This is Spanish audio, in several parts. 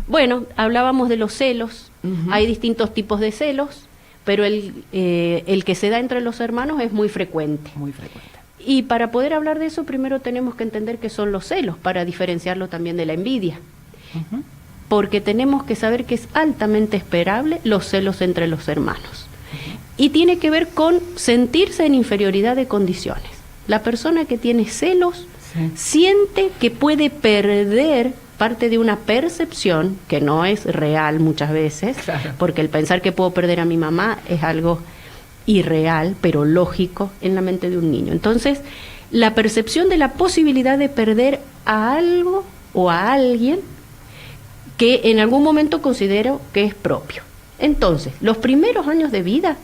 Bueno, hablábamos de los celos. Ujú. Hay distintos tipos de celos, pero el que se da entre los hermanos es muy frecuente. Muy frecuente. Y para poder hablar de eso, primero tenemos que entender qué son los celos, para diferenciarlo también de la envidia. Ujú. Porque tenemos que saber que es altamente esperable los celos entre los hermanos. Y tiene que ver con sentirse en inferioridad de condiciones. La persona que tiene celos Sí. siente que puede perder parte de una percepción que no es real muchas veces, Claro. porque el pensar que puedo perder a mi mamá es algo irreal, pero lógico en la mente de un niño. Entonces, la percepción de la posibilidad de perder a algo o a alguien que en algún momento considero que es propio. Entonces, los primeros años de vida,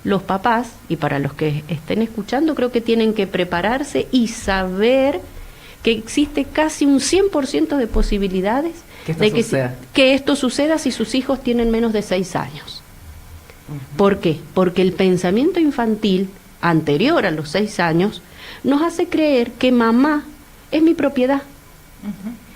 los papás, y para los que estén escuchando, creo que tienen que prepararse y saber que existe casi un 100% de posibilidades Que esto de suceda. que esto suceda si sus hijos tienen menos de 6 años. ¿Por qué? Porque el pensamiento infantil anterior a los 6 años nos hace creer que mamá es mi propiedad.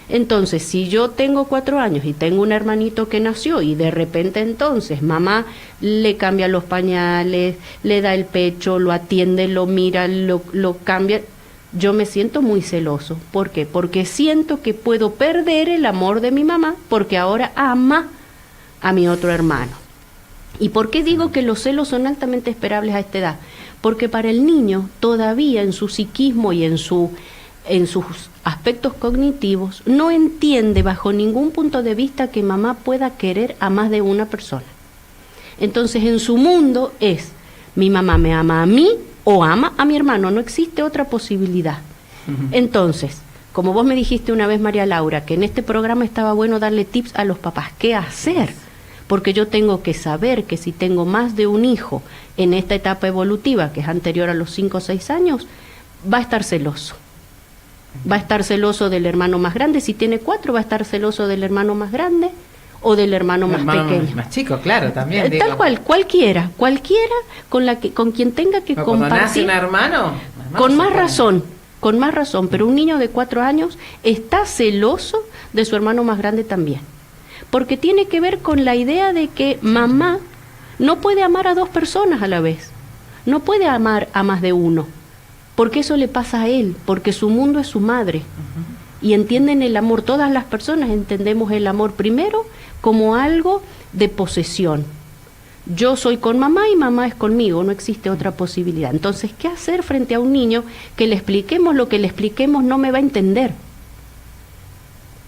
Entonces, si yo tengo 4 años y tengo un hermanito que nació y de repente entonces mamá le cambia los pañales, le da el pecho, lo atiende, lo mira, lo cambia, yo me siento muy celoso. ¿Por qué? Porque siento que puedo perder el amor de mi mamá porque ahora ama a mi otro hermano. ¿Y por qué digo que los celos son altamente esperables a esta edad? Porque para el niño todavía en su psiquismo y en sus aspectos cognitivos no entiende bajo ningún punto de vista que mamá pueda querer a más de una persona. Entonces en su mundo es, mi mamá me ama a mí o ama a mi hermano, no existe otra posibilidad. Entonces, como vos me dijiste una vez, María Laura, que en este programa estaba bueno darle tips a los papás, ¿qué hacer? Porque yo tengo que saber que si tengo más de un hijo en esta etapa evolutiva, que es anterior a los 5 o 6 años, va a estar celoso. Va a estar celoso del hermano más grande. Si tiene 4, va a estar celoso del hermano más grande o del hermano más pequeño. Más chico, claro, también. Tal cual, cualquiera con quien tenga que Pero cuando nace compartir. un hermano Con más razón, pero un niño de 4 años está celoso de su hermano más grande también. Porque tiene que ver con la idea de que mamá no puede amar a 2 personas a la vez. No puede amar a más de uno. Porque eso le pasa a él, porque su mundo es su madre. Y entienden el amor, todas las personas entendemos el amor primero como algo de posesión. Yo soy con mamá y mamá es conmigo, no existe otra posibilidad. Entonces, ¿qué hacer frente a un niño que le expliquemos lo que le expliquemos no me va a entender?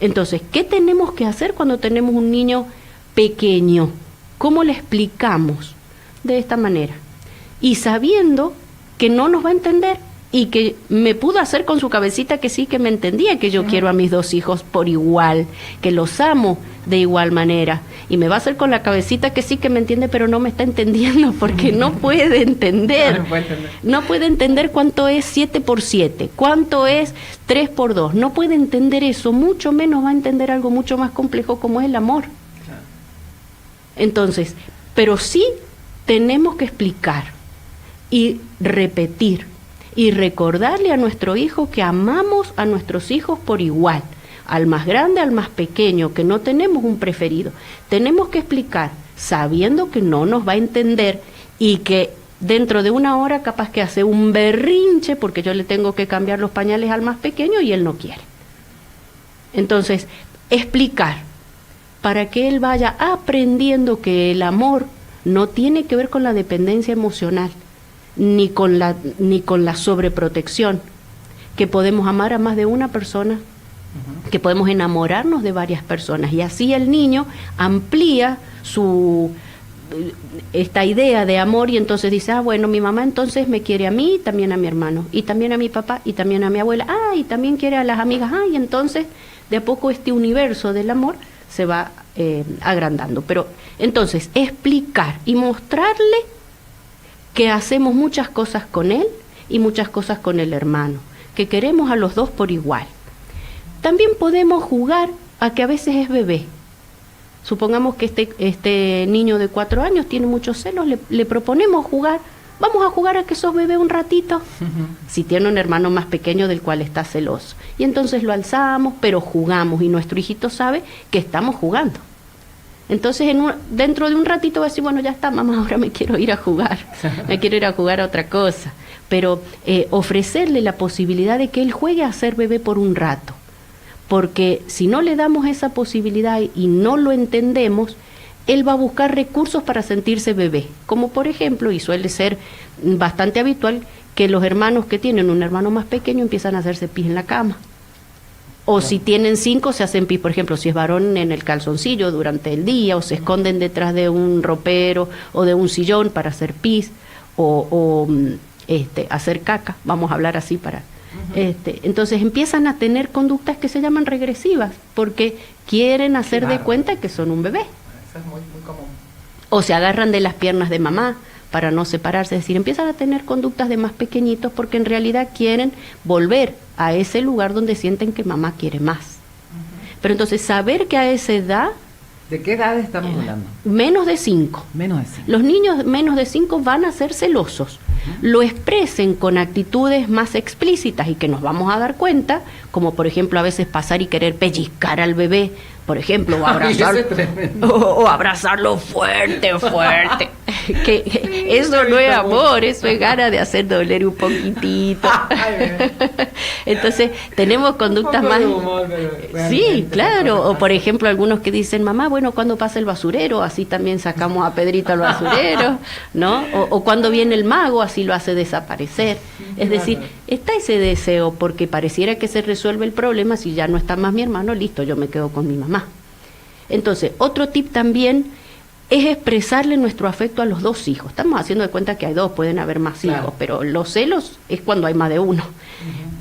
Entonces, ¿qué tenemos que hacer cuando tenemos un niño pequeño? ¿Cómo le explicamos? De esta manera. Y sabiendo que no nos va a entender y que me pudo hacer con su cabecita que sí, que me entendía, que yo quiero a mis 2 hijos por igual, que los amo de igual manera. Y me va a hacer con la cabecita que sí, que me entiende, pero no me está entendiendo porque no puede entender. No puede entender cuánto es 7 por 7, cuánto es 3 por 2. No puede entender eso, mucho menos va a entender algo mucho más complejo como es el amor. Claro. Entonces, pero sí tenemos que explicar y repetir y recordarle a nuestro hijo que amamos a nuestros hijos por igual, al más grande, al más pequeño, que no tenemos un preferido. Tenemos que explicar, sabiendo que no nos va a entender y que dentro de una hora capaz que hace un berrinche porque yo le tengo que cambiar los pañales al más pequeño y él no quiere. Entonces, explicar para que él vaya aprendiendo que el amor no tiene que ver con la dependencia emocional, ni con la sobreprotección, que podemos amar a más de una persona, que podemos enamorarnos de varias personas, y así el niño amplía esta idea de amor y entonces dice, bueno, mi mamá entonces me quiere a mí y también a mi hermano, y también a mi papá y también a mi abuela, y también quiere a las amigas, y entonces de a poco este universo del amor se va agrandando. Pero entonces explicar y mostrarle que hacemos muchas cosas con él y muchas cosas con el hermano, que queremos a los 2 por igual. También podemos jugar a que a veces es bebé. Supongamos que este niño de 4 años tiene muchos celos, le proponemos jugar vamos a jugar a que sos bebé un ratito. Si tiene un hermano más pequeño del cual está celoso. Y entonces lo alzamos, pero jugamos y nuestro hijito sabe que estamos jugando. Entonces dentro de un ratito va a decir, bueno, ya está, mamá, ahora me quiero ir a jugar, me quiero ir a jugar a otra cosa. Pero ofrecerle la posibilidad de que él juegue a ser bebé por un rato. Porque si no le damos esa posibilidad y no lo entendemos, él va a buscar recursos para sentirse bebé. Como por ejemplo, y suele ser bastante habitual, que los hermanos que tienen un hermano más pequeño empiezan a hacerse pis en la cama. O si tienen 5, se hacen pis, por ejemplo, si es varón, en el calzoncillo durante el día, o se esconden detrás de un ropero o de un sillón para hacer pis, o hacer caca, vamos a hablar así para... Entonces empiezan a tener conductas que se llaman regresivas, porque quieren hacer de cuenta que son un bebé. Eso es muy, muy común. O se agarran de las piernas de mamá para no separarse, es decir, empiezan a tener conductas de más pequeñitos porque en realidad quieren volver a ese lugar donde sienten que mamá quiere más. Pero entonces saber que a esa edad... ¿De qué edad estamos hablando? Menos de 5. Menos de 5. Los niños menos de 5 van a ser celosos. Lo expresen con actitudes más explícitas y que nos vamos a dar cuenta, como por ejemplo a veces pasar y querer pellizcar al bebé, por ejemplo, o abrazarlo fuerte, fuerte. que eso no es amor, eso es ganas de hacer doler un poquitito. Entonces tenemos conductas más... Sí, claro. O por ejemplo algunos que dicen, mamá, bueno, ¿cuándo pasa el basurero? Así también sacamos a Pedrito al basurero, ¿no? O cuando viene el mago, así lo hace desaparecer. Es decir, está ese deseo porque pareciera que se resuelve el problema, si ya no está más mi hermano, listo, yo me quedo con mi mamá. Entonces, otro tip también es expresarle nuestro afecto a los 2 hijos. Estamos haciendo de cuenta que hay 2, pueden haber más hijos, pero los celos es cuando hay más de uno.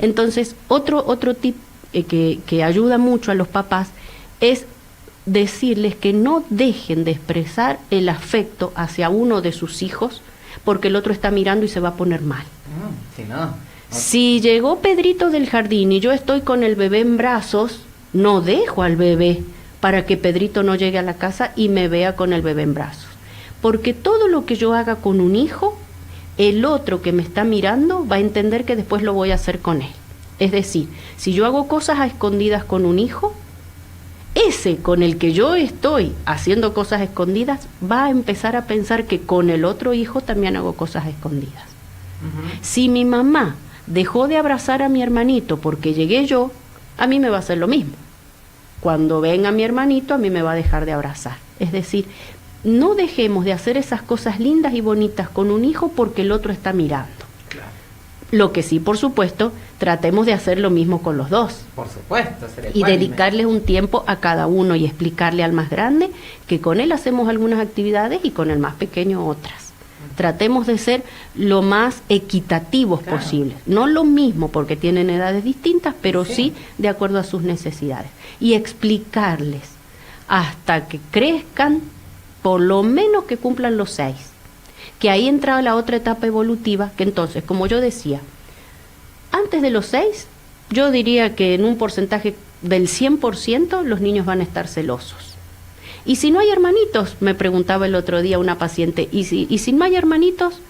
Entonces, otro tip que ayuda mucho a los papás es decirles que no dejen de expresar el afecto hacia uno de sus hijos porque el otro está mirando y se va a poner mal. Si llegó Pedrito del jardín y yo estoy con el bebé en brazos, no dejo al bebé para que Pedrito no llegue a la casa y me vea con el bebé en brazos. Porque todo lo que yo haga con un hijo, el otro que me está mirando va a entender que después lo voy a hacer con él. Es decir, si yo hago cosas a escondidas con un hijo, ese con el que yo estoy haciendo cosas escondidas va a empezar a pensar que con el otro hijo también hago cosas escondidas. Si mi mamá dejó de abrazar a mi hermanito porque llegué yo, a mí me va a hacer lo mismo. Cuando venga mi hermanito, a mí me va a dejar de abrazar. Es decir, no dejemos de hacer esas cosas lindas y bonitas con un hijo porque el otro está mirando. Claro. Lo que sí, por supuesto, tratemos de hacer lo mismo con los 2. Por supuesto. Y dedicarles un tiempo a cada uno y explicarle al más grande que con él hacemos algunas actividades y con el más pequeño otras. Tratemos de ser lo más equitativos posibles. No lo mismo porque tienen edades distintas, pero sí de acuerdo a sus necesidades. Y explicarles hasta que crezcan, por lo menos que cumplan los 6. Que ahí entra la otra etapa evolutiva, que entonces, como yo decía, antes de los 6, yo diría que en un porcentaje del 100% los niños van a estar celosos. Y si no hay hermanitos, me preguntaba el otro día una paciente, y si no hay hermanitos,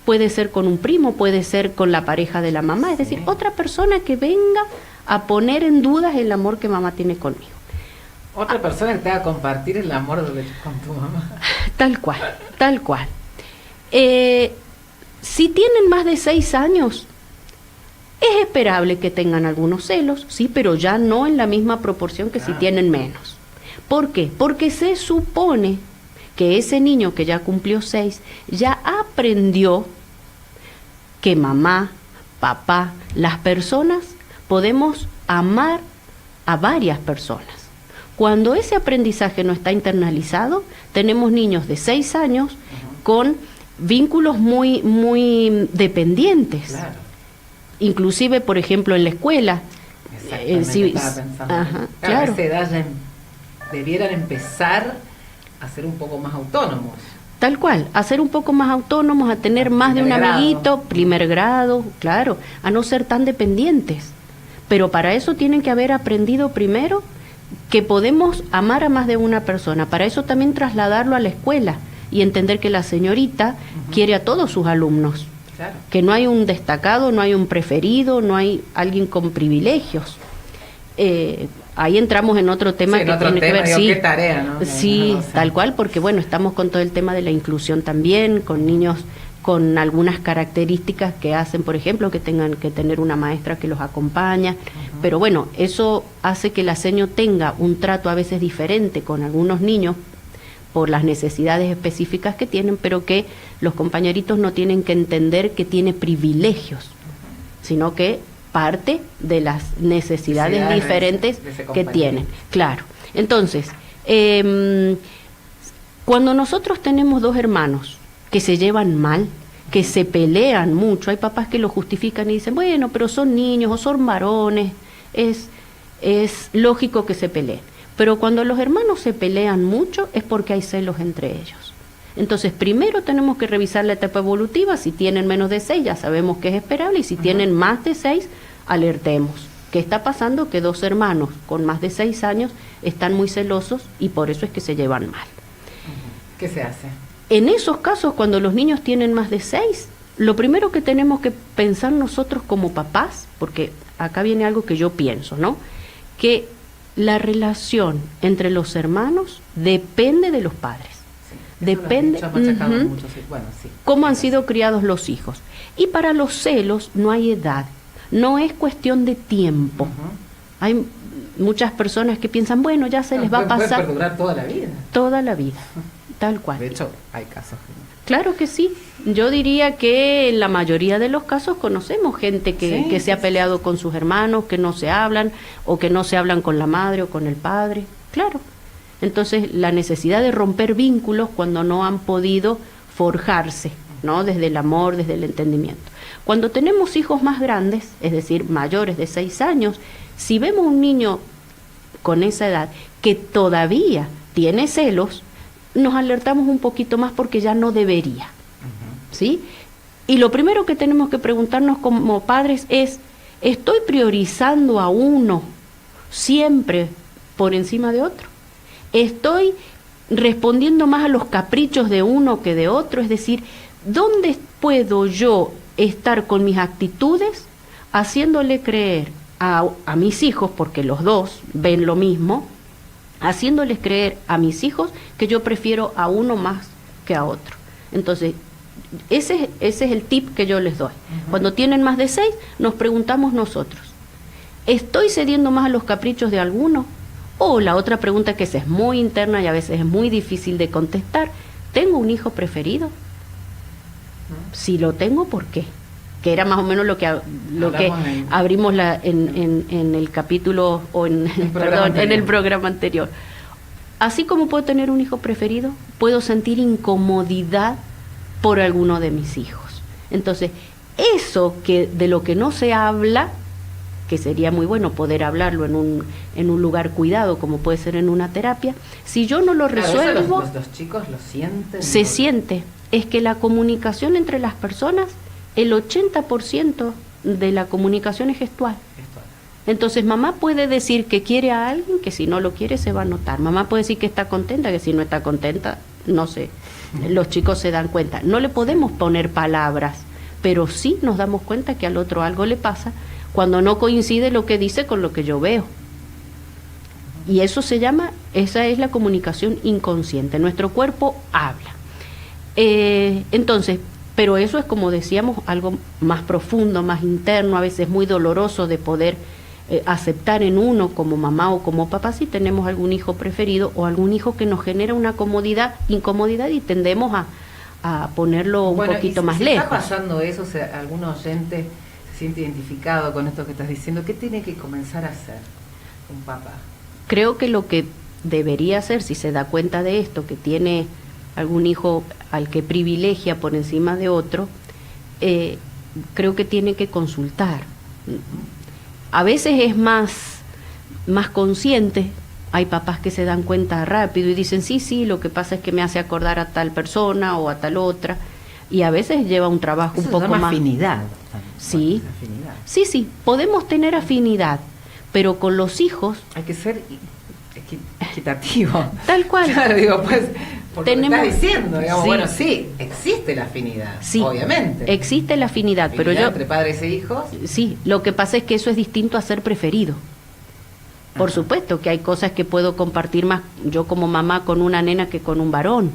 puede ser con un primo, puede ser con la pareja de la mamá, es decir, otra persona que venga a poner en dudas el amor que mamá tiene conmigo. Otra persona que te haga compartir el amor con tu mamá. Tal cual, tal cual. Si tienen más de 6 años, es esperable que tengan algunos celos, sí, pero ya no en la misma proporción que si tienen menos. ¿Por qué? Porque se supone que ese niño que ya cumplió 6 ya aprendió que mamá, papá, las personas podemos amar a varias personas. Cuando ese aprendizaje no está internalizado, tenemos niños de 6 años con vínculos muy, muy dependientes. Claro. Inclusive, por ejemplo, en la escuela. Exactamente, estaba pensando. Claro. A esa edad ya debieran empezar a ser un poco más autónomos. Tal cual, a ser un poco más autónomos, a tener más de un amiguito, primer grado, claro, a no ser tan dependientes. Pero para eso tienen que haber aprendido primero que podemos amar a más de una persona. Para eso también trasladarlo a la escuela y entender que la señorita quiere a todos sus alumnos. Claro. Que no hay un destacado, no hay un preferido, no hay alguien con privilegios. Ahí entramos en otro tema que tiene que ver, qué tarea, ¿no? Sí, tal cual, porque bueno, estamos con todo el tema de la inclusión también, con niños con algunas características que hacen, por ejemplo, que tengan que tener una maestra que los acompaña, pero bueno, eso hace que la seño tenga un trato a veces diferente con algunos niños por las necesidades específicas que tienen, pero que los compañeritos no tienen que entender que tiene privilegios, sino que parte de las necesidades diferentes que tienen. Claro. Entonces, cuando nosotros tenemos dos hermanos que se llevan mal, que se pelean mucho, hay papás que lo justifican y dicen, bueno, pero son niños o son varones, es lógico que se peleen. Pero cuando los hermanos se pelean mucho es porque hay celos entre ellos. Entonces, primero tenemos que revisar la etapa evolutiva. Si tienen menos de 6, ya sabemos que es esperable, y si tienen más de 6, alertemos. ¿Qué está pasando? Que dos hermanos con más de 6 años están muy celosos y por eso es que se llevan mal. ¿Qué se hace? En esos casos, cuando los niños tienen más de 6, lo primero que tenemos que pensar nosotros como papás, porque acá viene algo que yo pienso, ¿no? Que la relación entre los hermanos depende de los padres. Sí, depende mucho, sí. Bueno, sí, cómo han sido criados los hijos. Y para los celos no hay edad, no es cuestión de tiempo. Hay muchas personas que piensan, bueno, ya se les va a pasar. Puede perdurar toda la vida. Toda la vida, tal cual. De hecho, hay casos. Claro que sí. Yo diría que en la mayoría de los casos conocemos gente que se ha peleado con sus hermanos, que no se hablan, o que no se hablan con la madre o con el padre. Claro. Entonces, la necesidad de romper vínculos cuando no han podido forjarse, ¿no? Desde el amor, desde el entendimiento. Cuando tenemos hijos más grandes, es decir, mayores de 6 años, si vemos un niño con esa edad que todavía tiene celos, nos alertamos un poquito más porque ya no debería, ¿sí? Y lo primero que tenemos que preguntarnos como padres es, ¿estoy priorizando a uno siempre por encima de otro? ¿Estoy respondiendo más a los caprichos de uno que de otro? Es decir, ¿dónde puedo yo estar con mis actitudes haciéndole creer a mis hijos, porque los dos ven lo mismo, haciéndoles creer a mis hijos que yo prefiero a uno más que a otro? Entonces, ese es el tip que yo les doy. Cuando tienen más de 6, nos preguntamos nosotros, ¿estoy cediendo más a los caprichos de alguno? O la otra pregunta, que es muy interna y a veces es muy difícil de contestar, ¿tengo un hijo preferido? Si lo tengo, ¿por qué? Que era más o menos lo que abrimos en el capítulo, o en el programa anterior. Así como puedo tener un hijo preferido, puedo sentir incomodidad por alguno de mis hijos. Entonces, eso de lo que no se habla, que sería muy bueno poder hablarlo en un lugar cuidado, como puede ser en una terapia, si yo no lo resuelvo, los chicos lo sienten. Se siente. Es que la comunicación entre las personas, el 80% de la comunicación es gestual. Entonces, mamá puede decir que quiere a alguien, que si no lo quiere se va a notar. Mamá puede decir que está contenta, que si no está contenta, no sé. Los chicos se dan cuenta. No le podemos poner palabras, pero sí nos damos cuenta que al otro algo le pasa cuando no coincide lo que dice con lo que yo veo. Y esa es la comunicación inconsciente. Nuestro cuerpo habla. Entonces, pero eso es, como decíamos, algo más profundo, más interno, a veces muy doloroso de poder aceptar en uno como mamá o como papá si tenemos algún hijo preferido o algún hijo que nos genera una incomodidad y tendemos a ponerlo un poquito más lejos. Está pasando eso, o sea, algún oyente se siente identificado con esto que estás diciendo, ¿qué tiene que comenzar a hacer un papá? Creo que lo que debería hacer, si se da cuenta de esto, que tiene algún hijo al que privilegia por encima de otro, creo que tiene que consultar. A veces es más consciente. Hay papás que se dan cuenta rápido y dicen, sí, lo que pasa es que me hace acordar a tal persona o a tal otra, y a veces lleva un trabajo un poco más... afinidad. Sí, sí, podemos tener afinidad, pero con los hijos... Hay que ser equitativo. Tal cual. Claro, digo, pues Porque me estás diciendo, digamos, bueno, sí, existe la afinidad, sí, obviamente. Existe la afinidad, pero yo... entre padres e hijos. Sí, lo que pasa es que eso es distinto a ser preferido. Por supuesto que hay cosas que puedo compartir más yo como mamá con una nena que con un varón,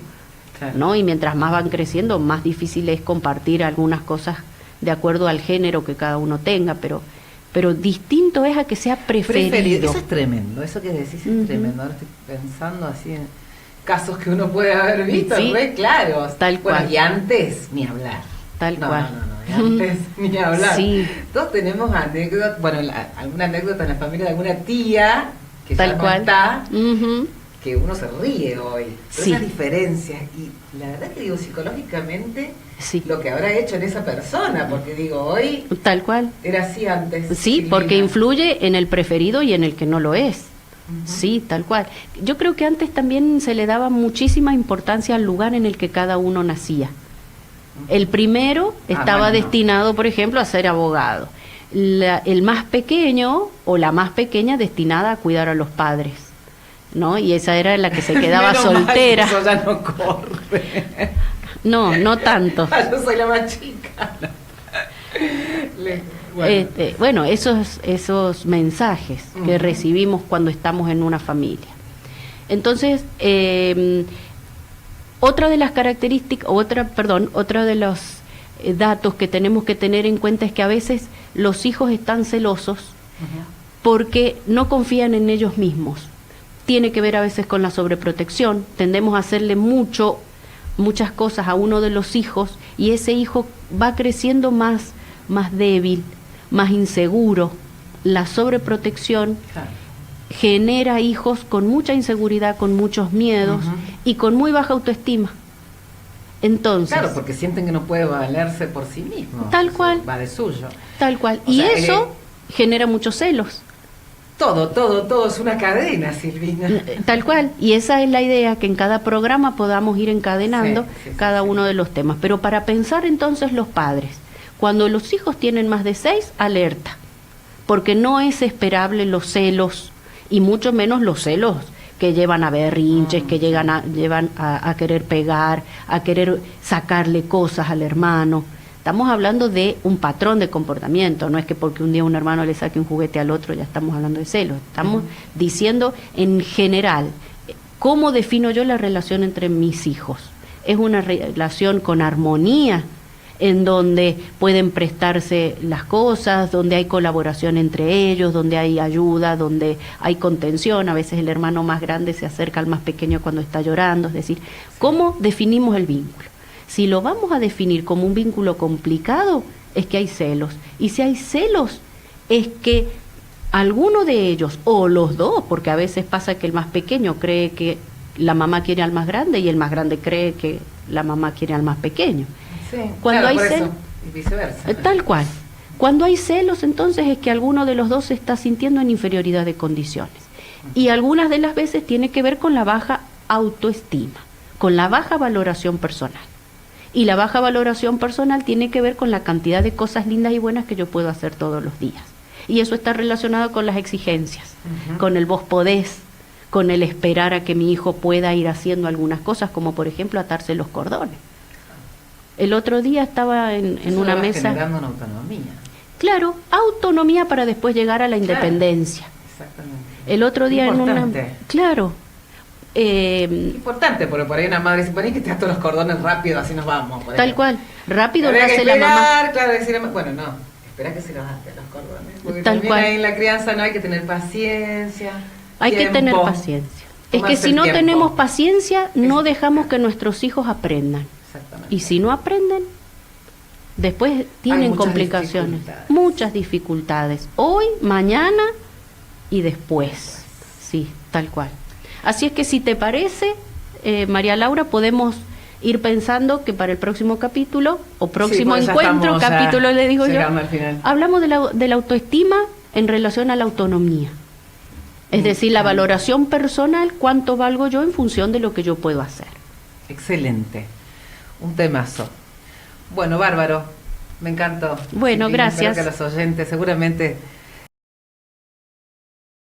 claro, ¿no? Y mientras más van creciendo, más difícil es compartir algunas cosas de acuerdo al género que cada uno tenga, pero distinto es a que sea preferido. Eso es tremendo, eso que decís es tremendo. Ahora estoy pensando así en casos que uno puede haber visto, sí, re claros. Tal cual. Y antes, ni hablar. Tal cual. Y antes, ni hablar. Sí. Todos tenemos anécdotas, bueno, alguna anécdota en la familia de alguna tía que tal ya cual no está, que uno se ríe hoy. Sí. Esas diferencias. Y la verdad que digo, psicológicamente, sí, lo que habrá hecho en esa persona, porque digo, hoy... Tal cual. Era así antes. Sí, Silvina, porque influye en el preferido y en el que no lo es. Sí, tal cual. Yo creo que antes también se le daba muchísima importancia al lugar en el que cada uno nacía. El primero estaba destinado, por ejemplo, a ser abogado. El más pequeño o la más pequeña destinada a cuidar a los padres, ¿no? Y esa era la que se quedaba soltera. Eso ya no corre. No tanto. Yo soy la más chica. Bueno, esos mensajes que recibimos cuando estamos en una familia. Entonces, otra de las características, otra de los datos que tenemos que tener en cuenta es que a veces los hijos están celosos porque no confían en ellos mismos. Tiene que ver a veces con la sobreprotección. Tendemos a hacerle muchas cosas a uno de los hijos y ese hijo va creciendo más débil, más inseguro. La sobreprotección genera hijos con mucha inseguridad, con muchos miedos y con muy baja autoestima. Entonces, claro, porque sienten que no puede valerse por sí mismo. Tal cual. Va de suyo. Tal cual. Y eso genera muchos celos. Todo es una cadena, Silvina. Tal cual. Y esa es la idea, que en cada programa podamos ir encadenando cada uno de los temas. Pero para pensar entonces los padres, cuando los hijos tienen más de 6, alerta. Porque no es esperable los celos, y mucho menos los celos que llevan a berrinches, que llevan a querer pegar, a querer sacarle cosas al hermano. Estamos hablando de un patrón de comportamiento, no es que porque un día un hermano le saque un juguete al otro ya estamos hablando de celos. Estamos diciendo en general, ¿cómo defino yo la relación entre mis hijos? Es una relación con armonía, en donde pueden prestarse las cosas, donde hay colaboración entre ellos, donde hay ayuda, donde hay contención. A veces el hermano más grande se acerca al más pequeño cuando está llorando. Es decir, ¿cómo definimos el vínculo? Si lo vamos a definir como un vínculo complicado, es que hay celos. Y si hay celos, es que alguno de ellos, o los dos, porque a veces pasa que el más pequeño cree que la mamá quiere al más grande y el más grande cree que la mamá quiere al más pequeño. Sí, cuando claro, hay celos, y viceversa. Tal cual. Cuando hay celos, entonces es que alguno de los dos se está sintiendo en inferioridad de condiciones. Y algunas de las veces tiene que ver con la baja autoestima, con la baja valoración personal. Y la baja valoración personal tiene que ver con la cantidad de cosas lindas y buenas que yo puedo hacer todos los días. Y eso está relacionado con las exigencias, con el vos podés, con el esperar a que mi hijo pueda ir haciendo algunas cosas, como por ejemplo atarse los cordones. El otro día estaba en una mesa... generando una autonomía. Claro, autonomía para después llegar a la independencia. Exactamente. El otro día importante. en una... Claro. Importante, porque por ahí una madre dice, poné que te ato los cordones rápido, así nos vamos. Tal cual. Rápido lo hace la mamá. Claro, decir, bueno, no, espera que se los ate los cordones. Porque Tal también cual. ahí en la crianza no hay que tener paciencia. Hay que tener paciencia. Es que si no tenemos paciencia, no dejamos que nuestros hijos aprendan. Exactamente. Y si no aprenden, después tienen complicaciones, muchas dificultades. Hoy, mañana y después. Sí, tal cual. Así es que si te parece, María Laura, podemos ir pensando que para el próximo capítulo o próximo encuentro, capítulo le digo yo, hablamos de la autoestima en relación a la autonomía. Es decir, la valoración personal, cuánto valgo yo en función de lo que yo puedo hacer. Excelente. Un temazo. Bueno, bárbaro. Me encantó. Bueno, gracias. Espero que los oyentes seguramente